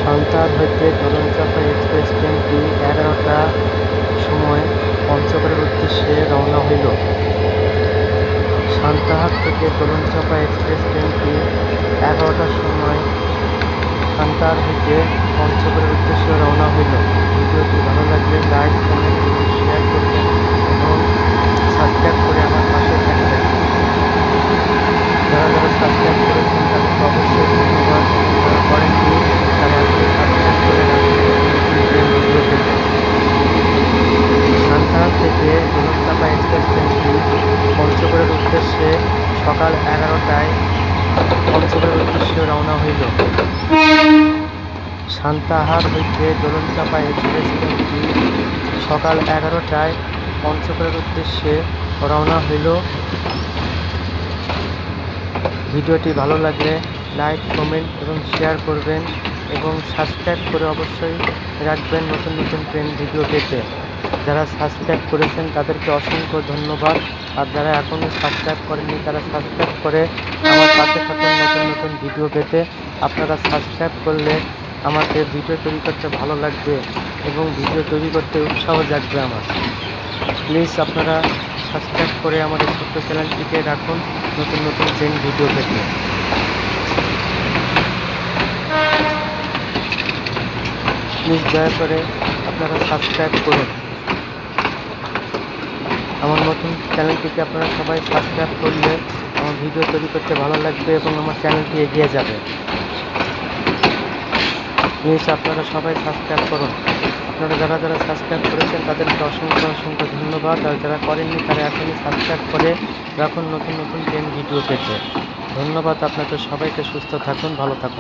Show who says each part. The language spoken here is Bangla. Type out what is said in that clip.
Speaker 1: সান্তাহার হইতে দোলনচাঁপা এক্সপ্রেস ট্রেনটি 11টার সময় পঞ্চগড়ের উদ্দেশ্যে রওনা হইল। সান্তাহার থেকে দোলনচাঁপা এক্সপ্রেস ট্রেনটি 11টার সময় সান্তাহার হইতে পঞ্চগড়ের উদ্দেশ্যে রওনা হইল। ভিডিওটি ভালো লাগলে লাইক, কমেন্ট এবং শেয়ার করবেন এবং সাবস্ক্রাইব করে আমার পাশে থাকবেন। যারা যারা সাবস্ক্রাইব করেছেন তাদেরকে অবশ্যই ধন্যবাদ। যারা করেননি তারা এখনই সাবস্ক্রাইব করে রাখবেন ভিডিও পেতে। সান্তাহার থেকে দোলনচাঁপা এক্সপ্রেস ট্রেনটি পঞ্চগড়ের উদ্দেশ্যে সকাল 11টায় পঞ্চগড়ের উদ্দেশ্যে রওনা হইল। সান্তাহার হইতে দোলনচাঁপা এক্সপ্রেস ট্রেনটি সকাল 11টায় পঞ্চগড়ের উদ্দেশ্যে রওনা হইল। ভিডিওটি ভালো লাগলে লাইক, কমেন্ট এবং শেয়ার করবেন এবং সাবস্ক্রাইব করে অবশ্যই রাখবেন নতুন নতুন ট্রেন ভিডিও পেতে। যারা সাবস্ক্রাইব করেছেন তাদেরকে অসংখ্য ধন্যবাদ। আর যারা এখনও সাবস্ক্রাইব করেননি তারা সাবস্ক্রাইব করে আমার পাশে থাকুন নতুন নতুন ভিডিও পেতে। আপনারা সাবস্ক্রাইব করলে আমাকে ভিডিও তৈরি করতে ভালো লাগবে এবং ভিডিও তৈরি করতে উৎসাহ জাগবে আমার। প্লিজ আপনারা সাবস্ক্রাইব করে আমার এই ছোট্ট চ্যানেলটিকে রাখুন নতুন নতুন ট্রেন ভিডিও পেতে। প্লিজ দয়া করে আপনারা সাবস্ক্রাইব করুন। আমার নতুন চ্যানেলটিকে আপনারা সবাই সাবস্ক্রাইব করলে আমার ভিডিও তৈরি করতে ভালো লাগবে এবং আমার চ্যানেলটি এগিয়ে যাবে। প্লিজ আপনারা সবাই সাবস্ক্রাইব করুন। আপনারা যারা যারা সাবস্ক্রাইব করেছেন তাদেরকে অসংখ্য অসংখ্য ধন্যবাদ। আর যারা করেননি তারা এখনই সাবস্ক্রাইব করে রাখুন নতুন নতুন ট্রেন ভিডিও পেতে। ধন্যবাদ আপনাদের সবাইকে। সুস্থ থাকুন, ভালো থাকুন।